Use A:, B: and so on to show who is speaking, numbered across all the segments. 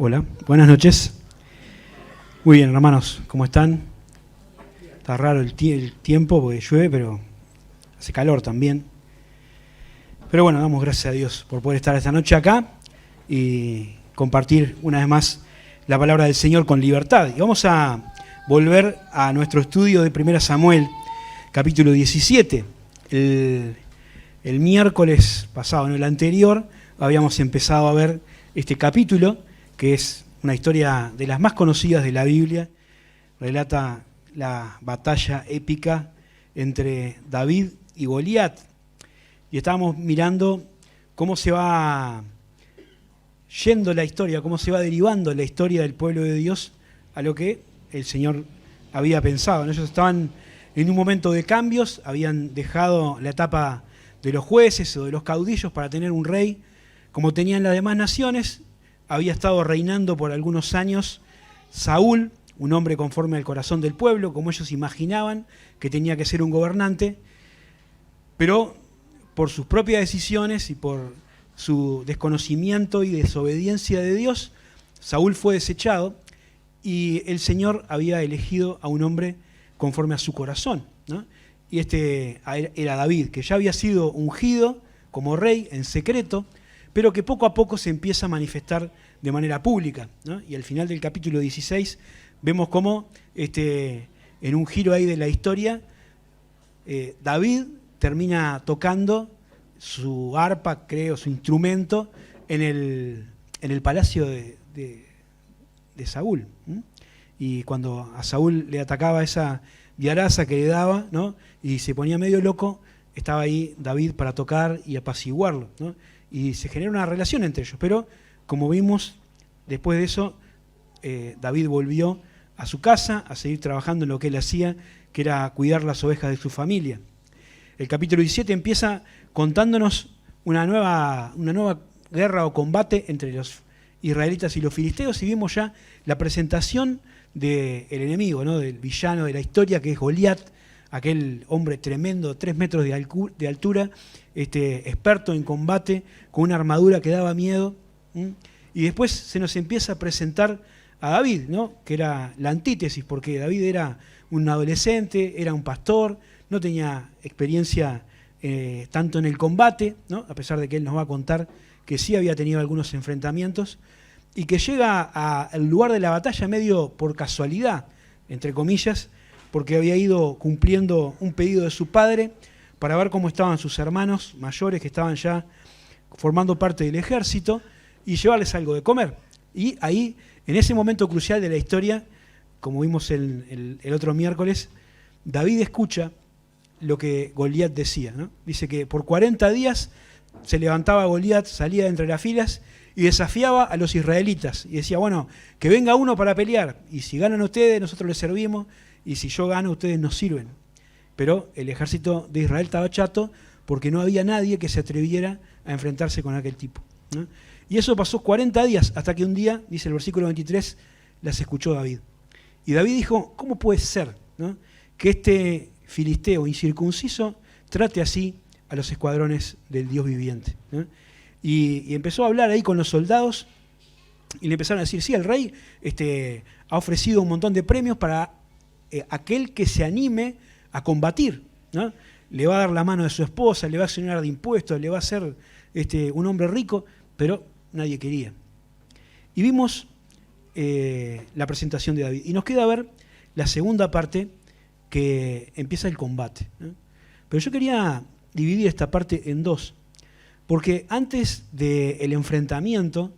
A: Hola, buenas noches. Muy bien, hermanos, ¿cómo están? Está raro el tiempo porque llueve, pero hace calor también. Pero bueno, damos gracias a Dios por poder estar esta noche acá y compartir una vez más la palabra del Señor con libertad. Y vamos a volver a nuestro estudio de 1 Samuel, capítulo 17. El miércoles pasado, no el anterior, habíamos empezado a ver este capítulo, que es una historia de las más conocidas de la Biblia. Relata la batalla épica entre David y Goliat. Y estábamos mirando cómo se va yendo la historia, cómo se va derivando la historia del pueblo de Dios a lo que el Señor había pensado. Ellos estaban en un momento de cambios, habían dejado la etapa de los jueces o de los caudillos para tener un rey como tenían las demás naciones. Había estado reinando por algunos años Saúl, un hombre conforme al corazón del pueblo, como ellos imaginaban que tenía que ser un gobernante, pero por sus propias decisiones y por su desconocimiento y desobediencia de Dios, Saúl fue desechado y el Señor había elegido a un hombre conforme a su corazón, ¿no? Y este era David, que ya había sido ungido como rey en secreto, pero que poco a poco se empieza a manifestar de manera pública, ¿no? Y al final del capítulo 16 vemos cómo en un giro ahí de la historia, David termina tocando su arpa, creo, su instrumento, en el palacio de Saúl. Y cuando a Saúl le atacaba esa diaraza que le daba, ¿no? Y se ponía medio loco, estaba ahí David para tocar y apaciguarlo, ¿no? Y se genera una relación entre ellos. Pero, como vimos, después de eso, David volvió a su casa a seguir trabajando en lo que él hacía, que era cuidar las ovejas de su familia. El capítulo 17 empieza contándonos una nueva guerra o combate entre los israelitas y los filisteos, y vimos ya la presentación del enemigo, ¿no? Del villano de la historia, que es Goliat, aquel hombre tremendo, 3 metros de altura, experto en combate, con una armadura que daba miedo. Y después se nos empieza a presentar a David, ¿no? Que era la antítesis, porque David era un adolescente, era un pastor, no tenía experiencia tanto en el combate, ¿no? A pesar de que él nos va a contar que sí había tenido algunos enfrentamientos, y que llega al lugar de la batalla medio por casualidad, entre comillas, porque había ido cumpliendo un pedido de su padre para ver cómo estaban sus hermanos mayores que estaban ya formando parte del ejército y llevarles algo de comer. Y ahí, en ese momento crucial de la historia, como vimos el otro miércoles, David escucha lo que Goliat decía, ¿no? Dice que por 40 días se levantaba Goliat, salía de entre las filas y desafiaba a los israelitas. Y decía, bueno, que venga uno para pelear, y si ganan ustedes, nosotros les servimos, y si yo gano, ustedes nos sirven. Pero el ejército de Israel estaba chato porque no había nadie que se atreviera a enfrentarse con aquel tipo, ¿no? Y eso pasó 40 días hasta que un día, dice el versículo 23, las escuchó David. Y David dijo, ¿cómo puede ser, ¿no? que este filisteo incircunciso trate así a los escuadrones del Dios viviente, ¿no? Y empezó a hablar ahí con los soldados y le empezaron a decir, sí, el rey ha ofrecido un montón de premios para aquel que se anime a combatir, ¿no? Le va a dar la mano de su esposa, le va a exonerar de impuestos, le va a hacer un hombre rico, pero nadie quería. Y vimos la presentación de David. Y nos queda ver la segunda parte, que empieza el combate, ¿no? Pero yo quería dividir esta parte en dos, porque antes del enfrentamiento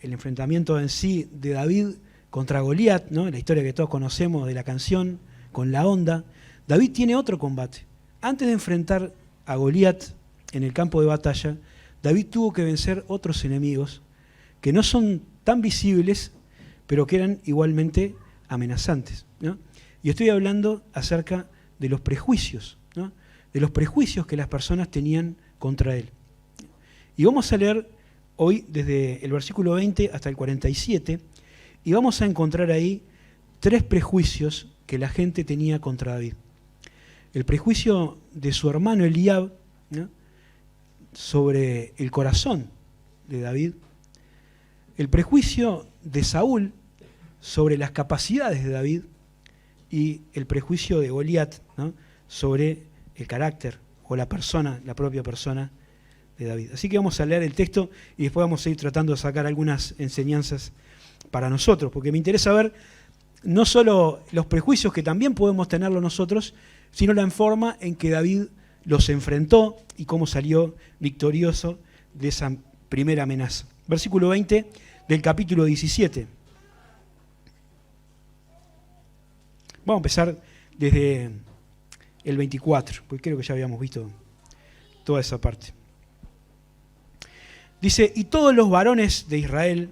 A: en sí de David contra Goliat, ¿no? La historia que todos conocemos de la canción, con la onda, David tiene otro combate. Antes de enfrentar a Goliat en el campo de batalla, David tuvo que vencer otros enemigos que no son tan visibles, pero que eran igualmente amenazantes, ¿no? Y estoy hablando acerca de los prejuicios, ¿no? De los prejuicios que las personas tenían contra él. Y vamos a leer hoy desde el versículo 20 hasta el 47, y vamos a encontrar ahí 3 prejuicios que la gente tenía contra David. El prejuicio de su hermano Eliab, ¿no? sobre el corazón de David. el prejuicio de Saúl sobre las capacidades de David y el prejuicio de Goliat, ¿no?, sobre el carácter o la persona, la propia persona de David. Así que vamos a leer el texto y después vamos a ir tratando de sacar algunas enseñanzas para nosotros, porque me interesa ver no solo los prejuicios que también podemos tenerlos nosotros, sino la forma en que David los enfrentó y cómo salió victorioso de esa primera amenaza. Versículo 20 del capítulo 17. Vamos a empezar desde el 24, porque creo que ya habíamos visto toda esa parte. Dice, y todos los varones de Israel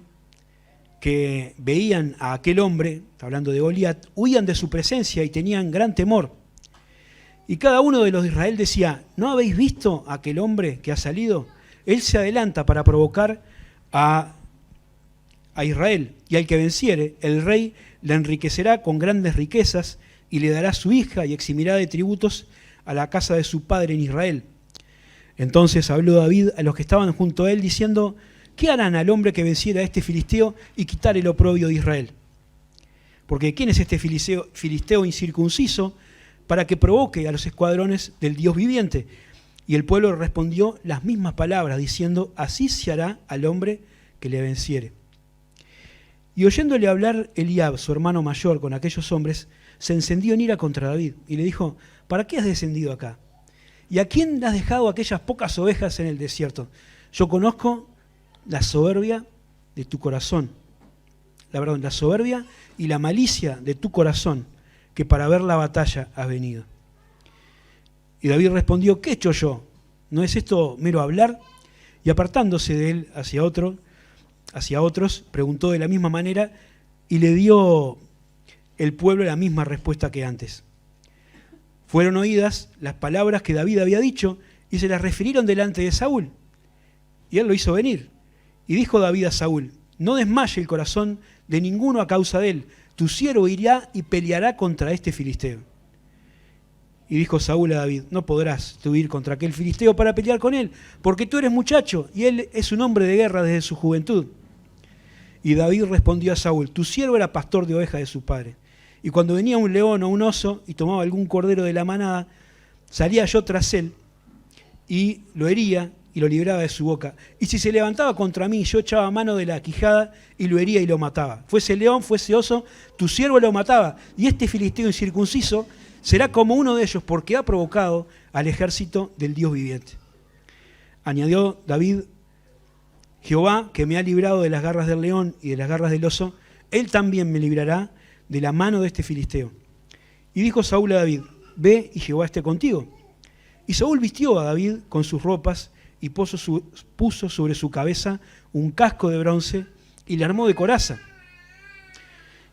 A: que veían a aquel hombre, está hablando de Goliat, huían de su presencia y tenían gran temor. Y cada uno de los de Israel decía, ¿no habéis visto a aquel hombre que ha salido? Él se adelanta para provocar a Israel, y al que venciere, el rey le enriquecerá con grandes riquezas y le dará su hija y eximirá de tributos a la casa de su padre en Israel. Entonces habló David a los que estaban junto a él diciendo, ¿qué harán al hombre que venciera a este filisteo y quitar el oprobio de Israel? Porque ¿quién es este filisteo incircunciso para que provoque a los escuadrones del Dios viviente? Y el pueblo respondió las mismas palabras, diciendo, así se hará al hombre que le venciere. Y oyéndole hablar Eliab, su hermano mayor, con aquellos hombres, se encendió en ira contra David y le dijo, ¿para qué has descendido acá? ¿Y a quién has dejado aquellas pocas ovejas en el desierto? Yo conozco la soberbia de tu corazón, la soberbia y la malicia de tu corazón, que para ver la batalla has venido. Y David respondió, ¿qué he hecho yo? ¿No es esto mero hablar? Y apartándose de él hacia otros, preguntó de la misma manera y le dio el pueblo la misma respuesta que antes. Fueron oídas las palabras que David había dicho y se las refirieron delante de Saúl. Y él lo hizo venir. Y dijo David a Saúl, no desmaye el corazón de ninguno a causa de él. Tu siervo irá y peleará contra este filisteo. Y dijo Saúl a David, no podrás tú ir contra aquel filisteo para pelear con él, porque tú eres muchacho y él es un hombre de guerra desde su juventud. Y David respondió a Saúl, tu siervo era pastor de ovejas de su padre. Y cuando venía un león o un oso y tomaba algún cordero de la manada, salía yo tras él y lo hería y lo libraba de su boca. Y si se levantaba contra mí, yo echaba mano de la quijada y lo hería y lo mataba. Fuese león, fuese oso, tu siervo lo mataba. Y este filisteo incircunciso será como uno de ellos, porque ha provocado al ejército del Dios viviente. Añadió David, Jehová, que me ha librado de las garras del león y de las garras del oso, él también me librará de la mano de este filisteo. Y dijo Saúl a David, ve y Jehová esté contigo. Y Saúl vistió a David con sus ropas y puso sobre su cabeza un casco de bronce y le armó de coraza.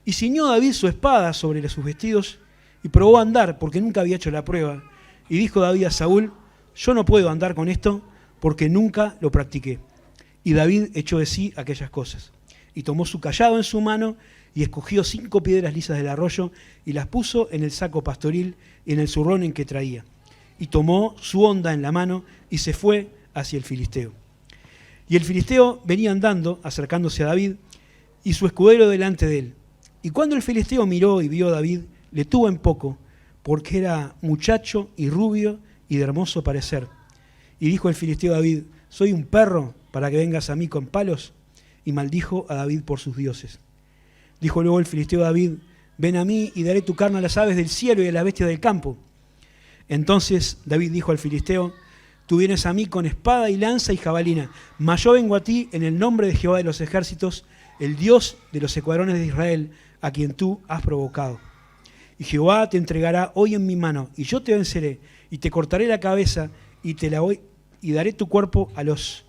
A: Y ciñó David su espada sobre sus vestidos y probó a andar, porque nunca había hecho la prueba. Y dijo David a Saúl, yo no puedo andar con esto, porque nunca lo practiqué. Y David echó de sí aquellas cosas. Y tomó su cayado en su mano y escogió 5 piedras lisas del arroyo y las puso en el saco pastoril y en el zurrón en que traía. Y tomó su honda en la mano y se fue hacia el filisteo. Y el filisteo venía andando, acercándose a David, y su escudero delante de él. Y cuando el filisteo miró y vio a David, le tuvo en poco, porque era muchacho y rubio y de hermoso parecer. Y dijo el filisteo a David, ¿soy un perro para que vengas a mí con palos? Y maldijo a David por sus dioses. Dijo luego el filisteo a David, ven a mí y daré tu carne a las aves del cielo y a las bestias del campo. Entonces David dijo al filisteo, tú vienes a mí con espada y lanza y jabalina, mas yo vengo a ti en el nombre de Jehová de los ejércitos, el Dios de los escuadrones de Israel, a quien tú has provocado. Y Jehová te entregará hoy en mi mano, y yo te venceré, y te cortaré la cabeza, y daré tu cuerpo a los...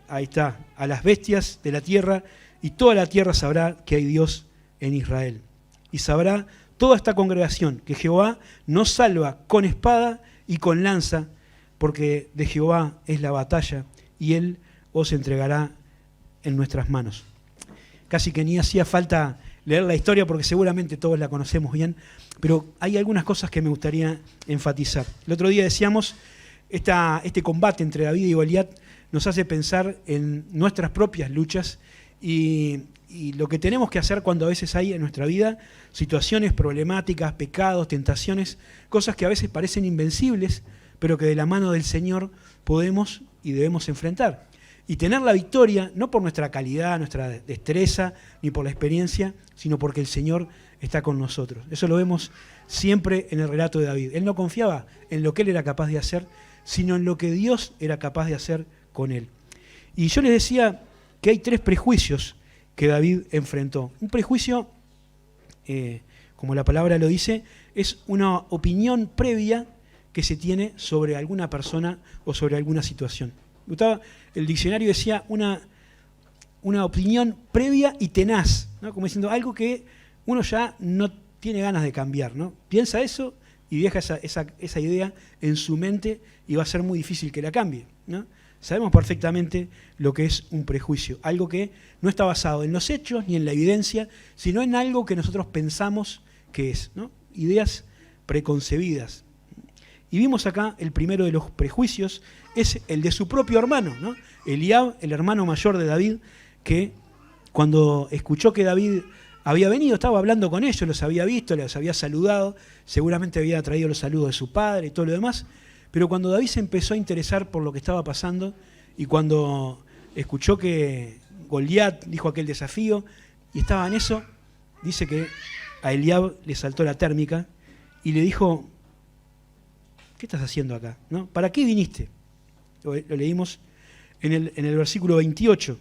A: Ahí está, a las bestias de la tierra, y toda la tierra sabrá que hay Dios en Israel. Y sabrá toda esta congregación que Jehová nos salva con espada y con lanza, porque de Jehová es la batalla, y Él os entregará en nuestras manos. Casi que ni hacía falta leer la historia, porque seguramente todos la conocemos bien, pero hay algunas cosas que me gustaría enfatizar. El otro día decíamos, este combate entre David y Goliat nos hace pensar en nuestras propias luchas y lo que tenemos que hacer cuando a veces hay en nuestra vida situaciones problemáticas, pecados, tentaciones, cosas que a veces parecen invencibles, pero que de la mano del Señor podemos y debemos enfrentar. Y tener la victoria, no por nuestra calidad, nuestra destreza, ni por la experiencia, sino porque el Señor está con nosotros. Eso lo vemos siempre en el relato de David. Él no confiaba en lo que él era capaz de hacer, sino en lo que Dios era capaz de hacer con él. Y yo les decía que hay 3 prejuicios que David enfrentó. Un prejuicio, como la palabra lo dice, es una opinión previa que se tiene sobre alguna persona o sobre alguna situación. El diccionario decía una opinión previa y tenaz, ¿no? Como diciendo algo que uno ya no tiene ganas de cambiar, ¿no? Piensa eso y deja esa idea en su mente y va a ser muy difícil que la cambie, ¿no? Sabemos perfectamente lo que es un prejuicio, algo que no está basado en los hechos ni en la evidencia, sino en algo que nosotros pensamos que es, ¿no? Ideas preconcebidas. Y vimos acá el primero de los prejuicios, es el de su propio hermano, ¿no? Eliab, el hermano mayor de David, que cuando escuchó que David había venido, estaba hablando con ellos, los había visto, les había saludado, seguramente había traído los saludos de su padre y todo lo demás, pero cuando David se empezó a interesar por lo que estaba pasando y cuando escuchó que Goliat dijo aquel desafío y estaba en eso, dice que a Eliab le saltó la térmica y le dijo: ¿qué estás haciendo acá? ¿No? ¿Para qué viniste? Lo leímos en el versículo 28.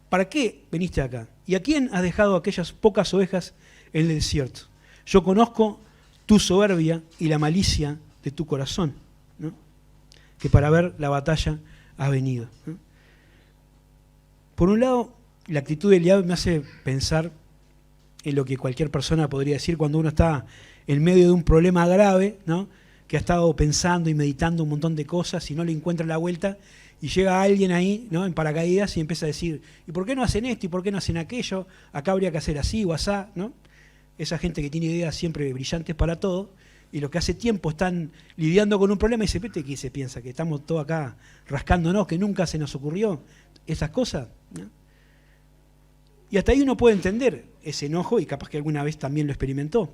A: ¿Para qué viniste acá? ¿Y a quién has dejado aquellas pocas ovejas en el desierto? Yo conozco tu soberbia y la malicia de tu corazón, ¿no? Que para ver la batalla has venido, ¿no? Por un lado, la actitud de Eliab me hace pensar en lo que cualquier persona podría decir cuando uno está en medio de un problema grave, ¿no? Que ha estado pensando y meditando un montón de cosas y no le encuentra la vuelta, y llega alguien ahí, ¿no? En paracaídas y empieza a decir: ¿y por qué no hacen esto? ¿Y por qué no hacen aquello? Acá habría que hacer así o asá, ¿no? Esa gente que tiene ideas siempre brillantes para todo, y los que hace tiempo están lidiando con un problema y ¿qué se piensa? ¿Que estamos todos acá rascándonos, que nunca se nos ocurrió esas cosas? ¿No? Y hasta ahí uno puede entender ese enojo, y capaz que alguna vez también lo experimentó.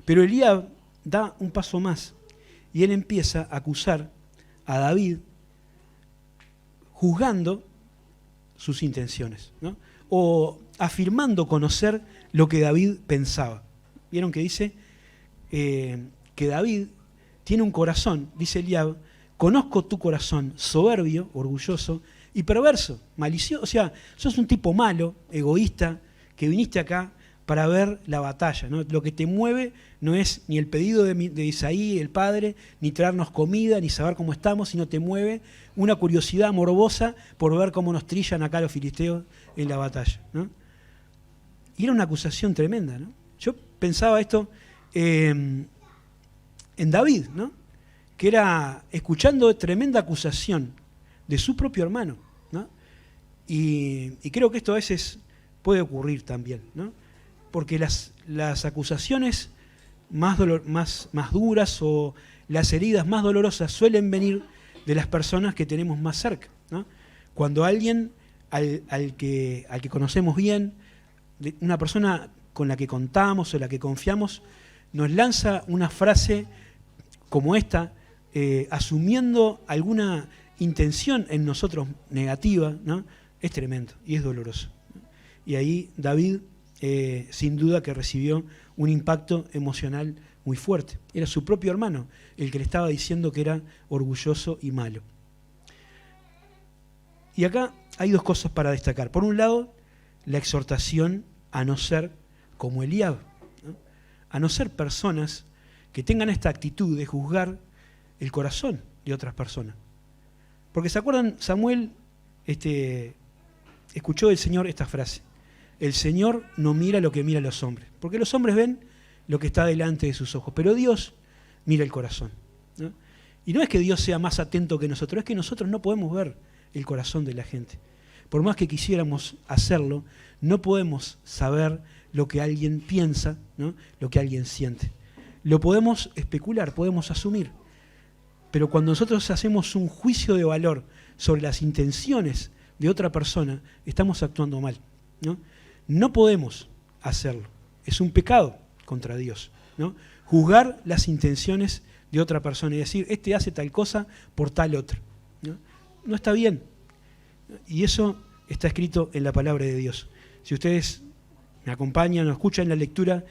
A: Pero Eliab da un paso más, y él empieza a acusar a David juzgando sus intenciones, ¿no? O afirmando conocer lo que David pensaba. Vieron que dice que David tiene un corazón, dice Eliab: conozco tu corazón soberbio, orgulloso y perverso, malicioso. O sea, sos un tipo malo, egoísta, que viniste acá para ver la batalla, ¿no? Lo que te mueve no es ni el pedido de Isaí, el padre, ni traernos comida, ni saber cómo estamos, sino te mueve una curiosidad morbosa por ver cómo nos trillan acá los filisteos en la batalla, ¿no? Y era una acusación tremenda, ¿no? Yo pensaba esto en David, ¿no? Que era escuchando tremenda acusación de su propio hermano, ¿no? Y creo que esto a veces puede ocurrir también, ¿no? Porque las acusaciones más duras o las heridas más dolorosas suelen venir de las personas que tenemos más cerca, ¿no? Cuando alguien al que conocemos bien, una persona con la que contamos o la que confiamos, nos lanza una frase como esta, asumiendo alguna intención en nosotros negativa, ¿no? Es tremendo y es doloroso. Y ahí David, sin duda que recibió un impacto emocional muy fuerte. Era su propio hermano el que le estaba diciendo que era orgulloso y malo. Y acá hay 2 cosas para destacar. Por un lado, la exhortación a no ser como Eliab, ¿no? A no ser personas que tengan esta actitud de juzgar el corazón de otras personas. Porque ¿se acuerdan? Samuel escuchó del Señor esta frase: el Señor no mira lo que miran los hombres, porque los hombres ven lo que está delante de sus ojos, pero Dios mira el corazón, ¿no? Y no es que Dios sea más atento que nosotros, es que nosotros no podemos ver el corazón de la gente. Por más que quisiéramos hacerlo, no podemos saber lo que alguien piensa, ¿no? Lo que alguien siente. Lo podemos especular, podemos asumir, Pero cuando nosotros hacemos un juicio de valor sobre las intenciones de otra persona, estamos actuando mal, ¿no? No podemos hacerlo. Es un pecado contra Dios, ¿no? Juzgar las intenciones de otra persona y decir, este hace tal cosa por tal otra, ¿no? No está bien. Y eso está escrito en la palabra de Dios. Si ustedes me acompañan o escuchan la lectura,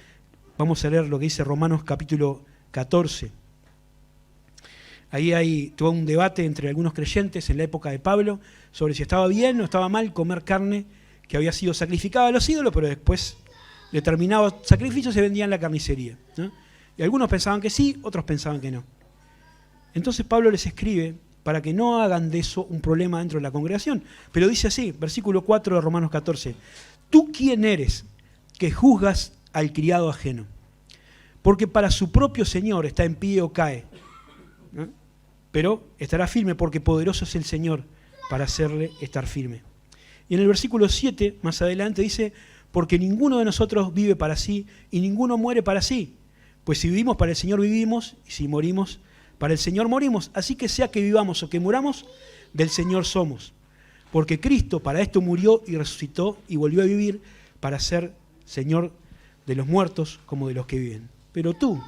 A: vamos a leer lo que dice Romanos capítulo 14. Ahí hay todo un debate entre algunos creyentes en la época de Pablo sobre si estaba bien o estaba mal comer carne que había sido sacrificada a los ídolos, pero después de terminado sacrificio se vendía en la carnicería, ¿no? Y algunos pensaban que sí, otros pensaban que no. Entonces Pablo les escribe para que no hagan de eso un problema dentro de la congregación. Pero dice así, versículo 4 de Romanos 14, ¿tú quién eres que juzgas al criado ajeno? Porque para su propio Señor está en pie o cae, ¿no? Pero estará firme porque poderoso es el Señor para hacerle estar firme. Y en el versículo 7, más adelante, dice, porque ninguno de nosotros vive para sí y ninguno muere para sí. Pues si vivimos para el Señor vivimos, y si morimos para el Señor morimos. Así que sea que vivamos o que muramos, del Señor somos. Porque Cristo para esto murió y resucitó y volvió a vivir para ser Señor de los muertos como de los que viven. Pero tú,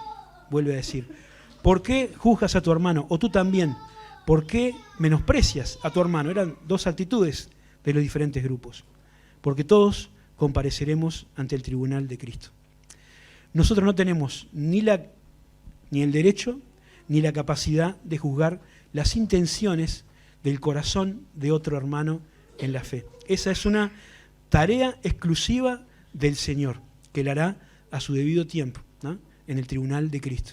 A: vuelve a decir, ¿por qué juzgas a tu hermano? O tú también, ¿por qué menosprecias a tu hermano? Eran dos actitudes de los diferentes grupos. Porque todos compareceremos ante el tribunal de Cristo. Nosotros no tenemos ni el derecho ni la capacidad de juzgar las intenciones del corazón de otro hermano en la fe. Esa es una tarea exclusiva del Señor, que la hará a su debido tiempo, ¿no? En el tribunal de Cristo.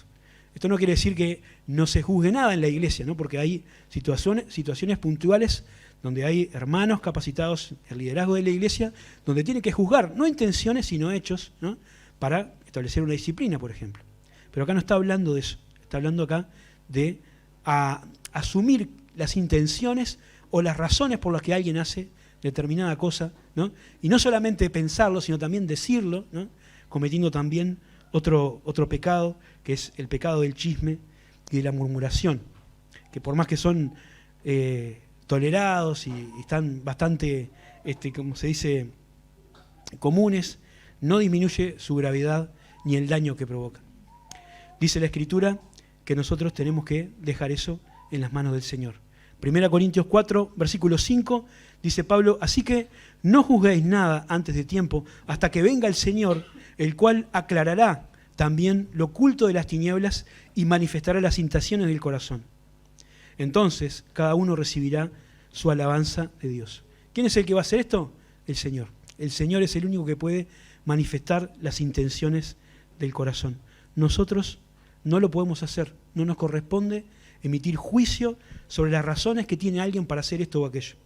A: Esto no quiere decir que no se juzgue nada en la iglesia, ¿no? Porque hay situaciones puntuales donde hay hermanos capacitados en el liderazgo de la iglesia, donde tienen que juzgar, no intenciones, sino hechos, ¿no? Para establecer una disciplina, por ejemplo. Pero acá no está hablando de eso, está hablando acá de asumir las intenciones o las razones por las que alguien hace determinada cosa, ¿no? Y no solamente pensarlo, sino también decirlo, ¿no? Cometiendo también otro pecado, que es el pecado del chisme y de la murmuración, que por más que son tolerados y están bastante, como se dice, comunes, no disminuye su gravedad ni el daño que provoca. Dice la Escritura que nosotros tenemos que dejar eso en las manos del Señor. 1 Corintios 4, versículo 5, dice Pablo, así que no juzguéis nada antes de tiempo, hasta que venga el Señor, el cual aclarará también lo oculto de las tinieblas y manifestará las intenciones del corazón. Entonces, cada uno recibirá su alabanza de Dios. ¿Quién es el que va a hacer esto? El Señor. El Señor es el único que puede manifestar las intenciones del corazón. Nosotros no lo podemos hacer, no nos corresponde emitir juicio sobre las razones que tiene alguien para hacer esto o aquello.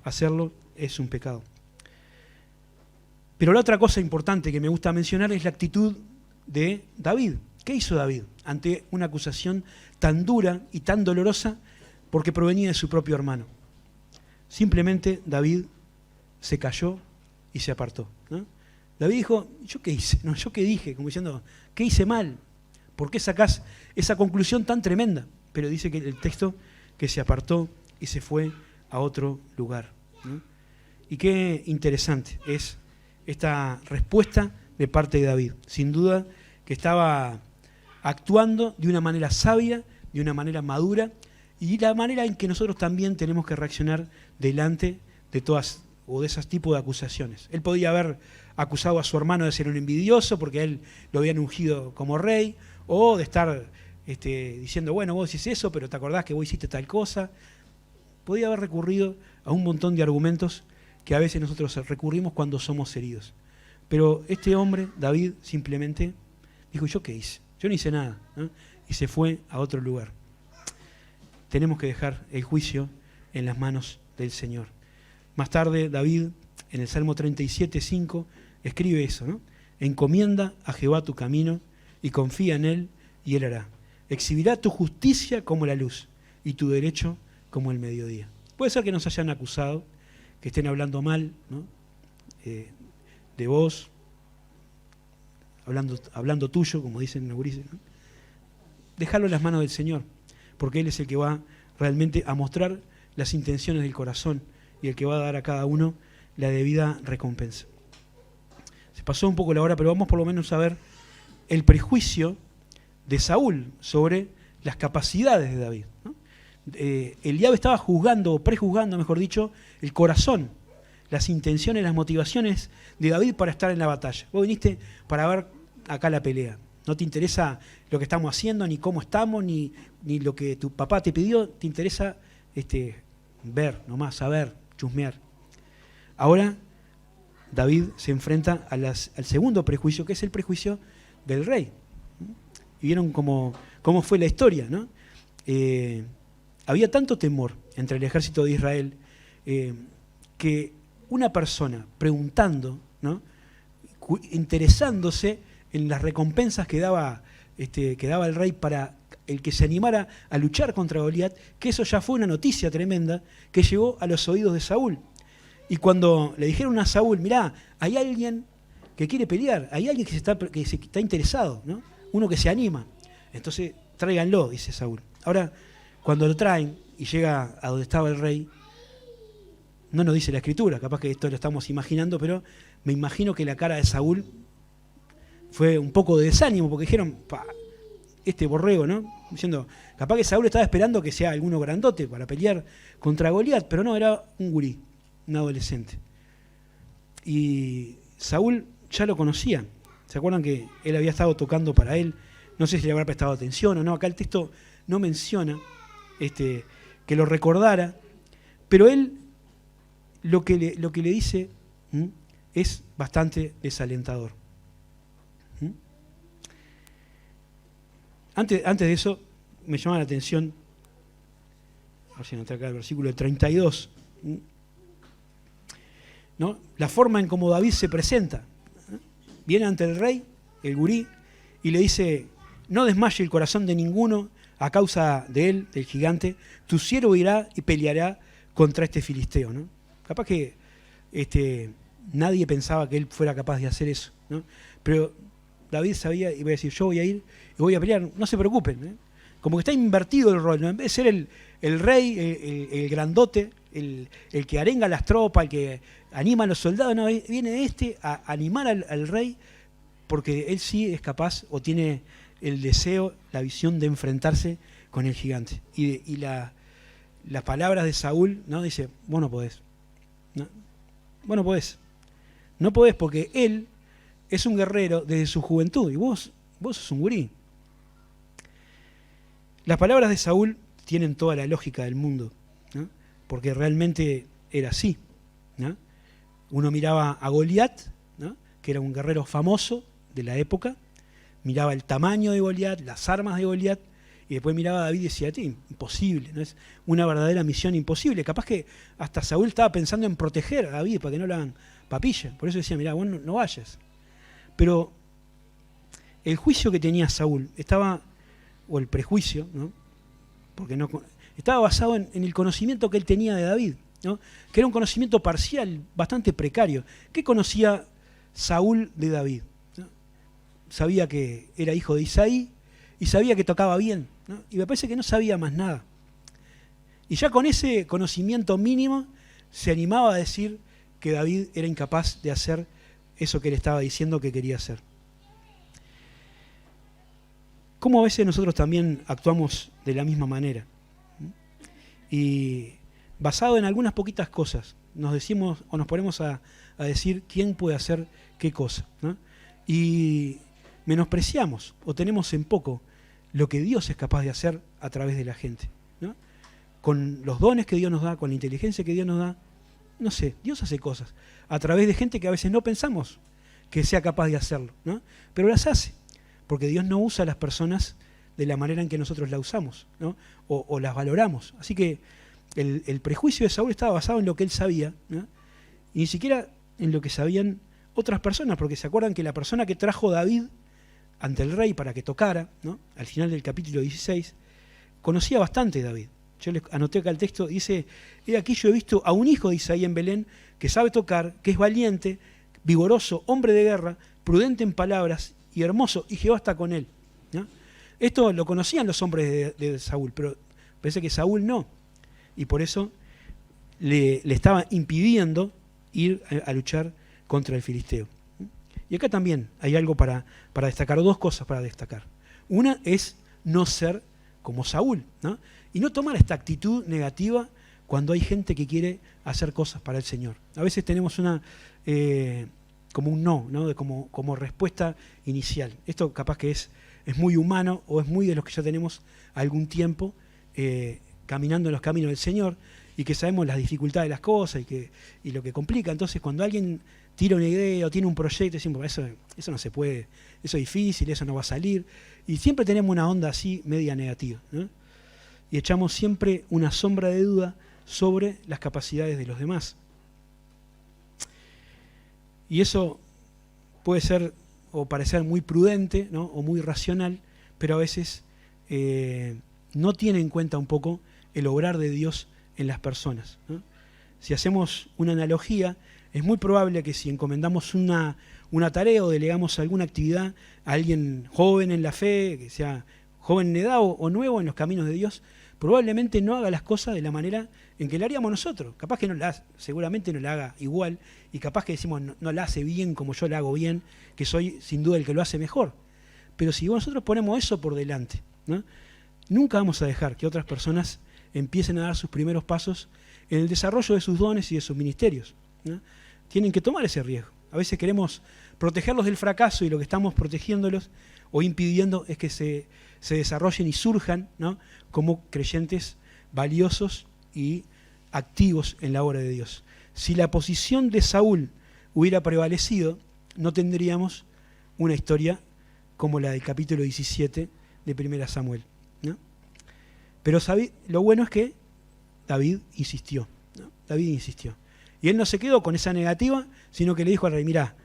A: Hacerlo es un pecado. Pero la otra cosa importante que me gusta mencionar es la actitud de David. ¿Qué hizo David ante una acusación tan dura y tan dolorosa porque provenía de su propio hermano? Simplemente David se calló y se apartó, ¿no? David dijo, ¿yo qué hice? No, ¿yo qué dije? Como diciendo, ¿qué hice mal? ¿Por qué sacás esa conclusión tan tremenda? Pero dice que el texto que se apartó y se fue a otro lugar, ¿no? Y qué interesante es esta respuesta de parte de David. Sin duda que estaba actuando de una manera sabia, de una manera madura, y la manera en que nosotros también tenemos que reaccionar delante de todas o de esos tipos de acusaciones. Él podía haber acusado a su hermano de ser un envidioso porque a él lo habían ungido como rey, o de estar diciendo, bueno, vos decís eso, pero te acordás que vos hiciste tal cosa. Podía haber recurrido a un montón de argumentos que a veces nosotros recurrimos cuando somos heridos. Pero este hombre, David, simplemente dijo, ¿yo qué hice? Yo no hice nada, ¿no? Y se fue a otro lugar. Tenemos que dejar el juicio en las manos del Señor. Más tarde, David, en el Salmo 37:5, escribe eso, ¿no? Encomienda a Jehová tu camino y confía en Él y Él hará. Exhibirá tu justicia como la luz y tu derecho como el mediodía. Puede ser que nos hayan acusado, que estén hablando mal, ¿no? De vos, hablando tuyo, como dicen los gurises, ¿no? Dejalo en las manos del Señor, porque Él es el que va realmente a mostrar las intenciones del corazón y el que va a dar a cada uno la debida recompensa. Se pasó un poco la hora, pero vamos por lo menos a ver el prejuicio de Saúl sobre las capacidades de David, ¿no? Eliab estaba juzgando, o prejuzgando, mejor dicho, el corazón, las intenciones, las motivaciones de David para estar en la batalla. Vos viniste para ver acá la pelea. No te interesa lo que estamos haciendo, ni cómo estamos, ni lo que tu papá te pidió. Te interesa ver, nomás, saber, chusmear. Ahora David se enfrenta al segundo prejuicio, que es el prejuicio del rey. Y vieron cómo fue la historia, ¿no? Había tanto temor entre el ejército de Israel que una persona preguntando, ¿no? Interesándose en las recompensas que daba el rey para el que se animara a luchar contra Goliat, que eso ya fue una noticia tremenda que llegó a los oídos de Saúl. Y cuando le dijeron a Saúl, mirá, hay alguien que quiere pelear, hay alguien que está interesado, ¿no? Uno que se anima. Entonces, tráiganlo, dice Saúl. Ahora, cuando lo traen y llega a donde estaba el rey, no nos dice la escritura, capaz que esto lo estamos imaginando, pero me imagino que la cara de Saúl fue un poco de desánimo, porque dijeron, este borrego, ¿no? Diciendo, capaz que Saúl estaba esperando que sea alguno grandote para pelear contra Goliat, pero no, era un gurí, un adolescente. Y Saúl ya lo conocía. ¿Se acuerdan que él había estado tocando para él? No sé si le habrá prestado atención o no. Acá el texto no menciona que lo recordara, pero él lo que le dice es bastante desalentador. Antes de eso, me llama la atención, a ver si anoté acá el versículo 32, ¿no? La forma en cómo David se presenta. Viene ante el rey, el gurí, y le dice, no desmaye el corazón de ninguno a causa de él, del gigante, tu siervo irá y peleará contra este filisteo, ¿no? Capaz que nadie pensaba que él fuera capaz de hacer eso, ¿no? Pero David sabía, y voy a decir, yo voy a ir y voy a pelear, no se preocupen, ¿eh? Como que está invertido el rol, ¿no? En vez de ser el rey, el grandote, el que arenga las tropas, el que anima a los soldados, no, viene a animar al rey, porque él sí es capaz o tiene el deseo, la visión de enfrentarse con el gigante. Y las palabras de Saúl, ¿no? Dice, vos no podés. ¿No? Vos no podés. No podés porque él es un guerrero desde su juventud y vos sos un gurí. Las palabras de Saúl tienen toda la lógica del mundo, ¿no? Porque realmente era así, ¿no? Uno miraba a Goliat, ¿no? Que era un guerrero famoso de la época, miraba el tamaño de Goliat, las armas de Goliat, y después miraba a David y decía, imposible, ¿no? Es una verdadera misión imposible. Capaz que hasta Saúl estaba pensando en proteger a David para que no le hagan papilla. Por eso decía, mirá, vos no vayas. Pero el juicio que tenía Saúl estaba, o el prejuicio, ¿no? Porque no, estaba basado en el conocimiento que él tenía de David, ¿no? Que era un conocimiento parcial, bastante precario. ¿Qué conocía Saúl de David? ¿No? Sabía que era hijo de Isaí y sabía que tocaba bien, ¿no? Y me parece que no sabía más nada. Y ya con ese conocimiento mínimo se animaba a decir que David era incapaz de hacer eso que él estaba diciendo que quería hacer. ¿Cómo a veces nosotros también actuamos de la misma manera? Y basado en algunas poquitas cosas, nos decimos o nos ponemos a decir quién puede hacer qué cosa, ¿no? Y menospreciamos o tenemos en poco lo que Dios es capaz de hacer a través de la gente, ¿no? Con los dones que Dios nos da, con la inteligencia que Dios nos da, no sé, Dios hace cosas a través de gente que a veces no pensamos que sea capaz de hacerlo, ¿no? Pero las hace, porque Dios no usa a las personas de la manera en que nosotros la usamos, ¿no? O las valoramos. Así que el prejuicio de Saúl estaba basado en lo que él sabía, ¿no? Y ni siquiera en lo que sabían otras personas, porque se acuerdan que la persona que trajo David ante el rey para que tocara, ¿no? Al final del capítulo 16, conocía bastante a David. Yo les anoté acá el texto, dice, he aquí yo he visto a un hijo de Isaí en Belén que sabe tocar, que es valiente, vigoroso, hombre de guerra, prudente en palabras y hermoso, y Jehová está con él, ¿no? Esto lo conocían los hombres de Saúl, pero Parece que Saúl no. Y por eso le estaba impidiendo ir a luchar contra el filisteo. Y acá también hay algo para destacar, dos cosas para destacar. Una es no ser como Saúl, ¿no? Y no tomar esta actitud negativa cuando hay gente que quiere hacer cosas para el Señor. A veces tenemos como un no, como respuesta inicial. Esto capaz que es muy humano o es muy de los que ya tenemos algún tiempo caminando en los caminos del Señor y que sabemos las dificultades de las cosas y lo que complica. Entonces, cuando alguien tira una idea o tiene un proyecto, decimos, eso no se puede, eso es difícil, eso no va a salir. Y siempre tenemos una onda así media negativa, ¿no? Y echamos siempre una sombra de duda sobre las capacidades de los demás. Y eso puede ser o parecer muy prudente, ¿no? O muy racional, pero a veces no tiene en cuenta un poco el obrar de Dios en las personas, ¿no? Si hacemos una analogía, es muy probable que si encomendamos una tarea o delegamos alguna actividad a alguien joven en la fe, que sea joven en edad o nuevo en los caminos de Dios, probablemente no haga las cosas de la manera en que la haríamos nosotros. Capaz que seguramente no la haga igual, y capaz que decimos no la hace bien como yo la hago bien, que soy sin duda el que lo hace mejor. Pero si nosotros ponemos eso por delante, ¿no? Nunca vamos a dejar que otras personas empiecen a dar sus primeros pasos en el desarrollo de sus dones y de sus ministerios, ¿no? Tienen que tomar ese riesgo. A veces queremos protegerlos del fracaso y lo que estamos protegiéndolos o impidiendo es que se desarrollen y surjan, ¿no? Como creyentes valiosos y activos en la obra de Dios. Si la posición de Saúl hubiera prevalecido, no tendríamos una historia como la del capítulo 17 de 1 Samuel, ¿no? Pero lo bueno es que David insistió, ¿no? David insistió. Y él no se quedó con esa negativa, sino que le dijo al rey, mirá,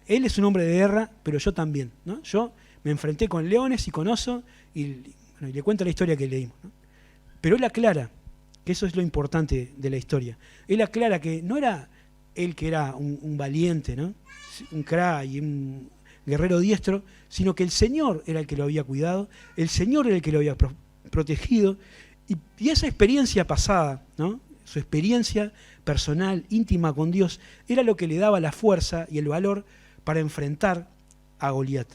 A: él es un hombre de guerra, pero yo también, ¿no? Yo me enfrenté con leones y con osos, y le cuento la historia que leímos, ¿no? Pero él aclara, que eso es lo importante de la historia, él aclara que no era él que era un valiente, ¿no? Un crack y un guerrero diestro, sino que el Señor era el que lo había cuidado, el Señor era el que lo había protegido, y esa experiencia pasada, ¿no? Su experiencia personal, íntima con Dios, era lo que le daba la fuerza y el valor para enfrentar a Goliat.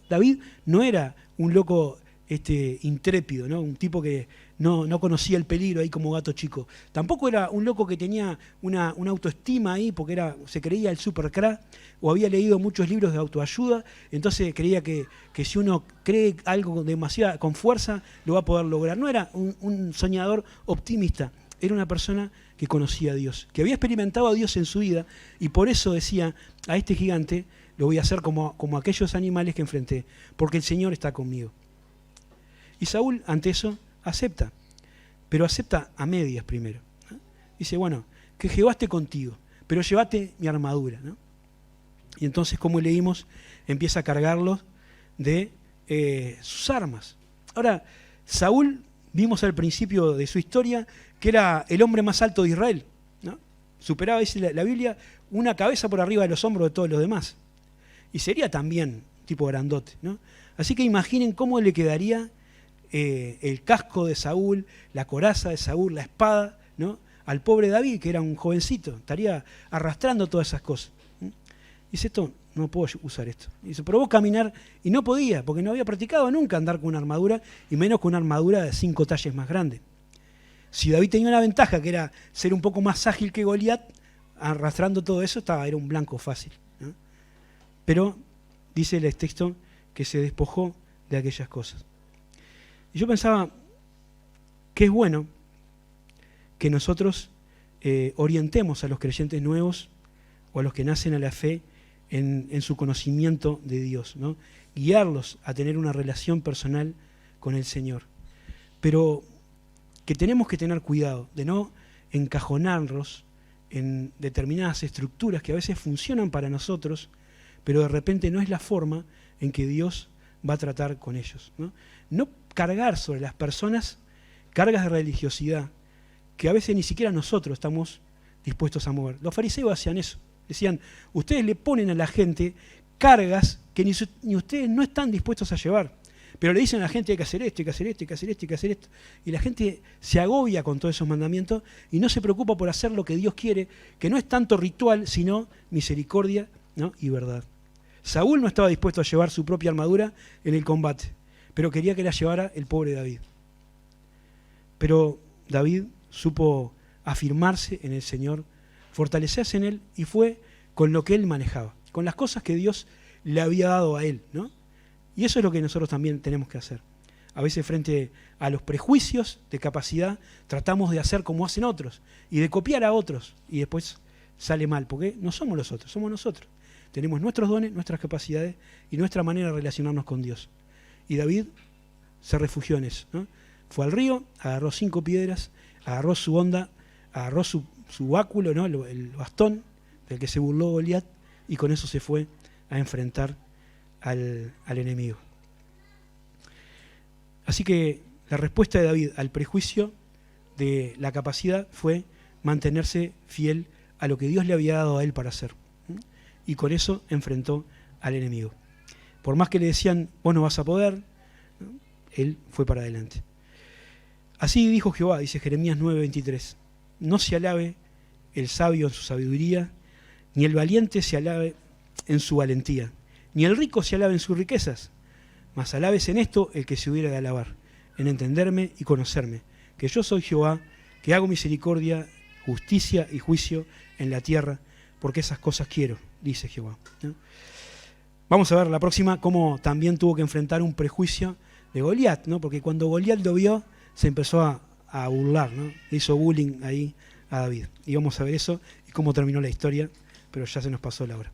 A: David no era un loco intrépido, ¿no? Un tipo que no conocía el peligro ahí como gato chico. Tampoco era un loco que tenía una autoestima ahí porque se creía el super crack o había leído muchos libros de autoayuda, entonces creía que si uno cree algo demasiado con fuerza lo va a poder lograr. No era un soñador optimista, era una persona que conocía a Dios, que había experimentado a Dios en su vida y por eso decía, a este gigante lo voy a hacer como aquellos animales que enfrenté, porque el Señor está conmigo. Y Saúl, ante eso, acepta, pero acepta a medias primero, ¿no? Dice, bueno, que Jehová esté contigo, pero llévate mi armadura, ¿no? Y entonces, como leímos, empieza a cargarlos de sus armas. Ahora, Saúl, vimos al principio de su historia, que era el hombre más alto de Israel, ¿no? Superaba, dice la Biblia, una cabeza por arriba de los hombros de todos los demás. Y sería también tipo grandote, ¿no? Así que imaginen cómo le quedaría el casco de Saúl, la coraza de Saúl, la espada, ¿no? Al pobre David, que era un jovencito, estaría arrastrando todas esas cosas. Dice, esto, no puedo usar esto. Y se probó caminar y no podía, porque no había practicado nunca andar con una armadura, y menos con una armadura de 5 talles más grande. Si David tenía una ventaja, que era ser un poco más ágil que Goliat, arrastrando todo eso, era un blanco fácil, ¿no? Pero dice el texto que se despojó de aquellas cosas. Y yo pensaba que es bueno que nosotros orientemos a los creyentes nuevos o a los que nacen a la fe en su conocimiento de Dios, ¿no? Guiarlos a tener una relación personal con el Señor. Pero que tenemos que tener cuidado de no encajonarlos en determinadas estructuras que a veces funcionan para nosotros, pero de repente no es la forma en que Dios va a tratar con ellos, ¿no? No cargar sobre las personas cargas de religiosidad que a veces ni siquiera nosotros estamos dispuestos a mover. Los fariseos hacían eso. Decían, ustedes le ponen a la gente cargas que ni ustedes no están dispuestos a llevar. Pero le dicen a la gente hay que hacer esto, hay que hacer esto, hay que hacer esto, hay que hacer esto. Y la gente se agobia con todos esos mandamientos y no se preocupa por hacer lo que Dios quiere, que no es tanto ritual, sino misericordia, ¿no? Y verdad. Saúl no estaba dispuesto a llevar su propia armadura en el combate, pero quería que la llevara el pobre David. Pero David supo afirmarse en el Señor, fortalecerse en Él, y fue con lo que él manejaba, con las cosas que Dios le había dado a él, ¿no? Y eso es lo que nosotros también tenemos que hacer. A veces frente a los prejuicios de capacidad tratamos de hacer como hacen otros y de copiar a otros, y después sale mal, porque no somos los otros, somos nosotros. Tenemos nuestros dones, nuestras capacidades y nuestra manera de relacionarnos con Dios. Y David se refugió en eso, ¿no? Fue al río, agarró 5 piedras, agarró su honda, agarró su báculo, ¿no? El bastón del que se burló Goliat, y con eso se fue a enfrentar al enemigo. Así que la respuesta de David al prejuicio de la capacidad fue mantenerse fiel a lo que Dios le había dado a él para hacer. Y con eso enfrentó al enemigo. Por más que le decían, vos no vas a poder, ¿no? Él fue para adelante. Así dijo Jehová, dice Jeremías 9:23, no se alabe el sabio en su sabiduría, ni el valiente se alabe en su valentía, ni el rico se alabe en sus riquezas, mas alabes en esto el que se hubiera de alabar, en entenderme y conocerme, que yo soy Jehová, que hago misericordia, justicia y juicio en la tierra, porque esas cosas quiero, dice Jehová, ¿no? Vamos a ver la próxima cómo también tuvo que enfrentar un prejuicio de Goliat, ¿no? Porque cuando Goliat lo vio, se empezó a burlar, ¿no? Le hizo bullying ahí a David. Y vamos a ver eso y cómo terminó la historia, pero ya se nos pasó la hora.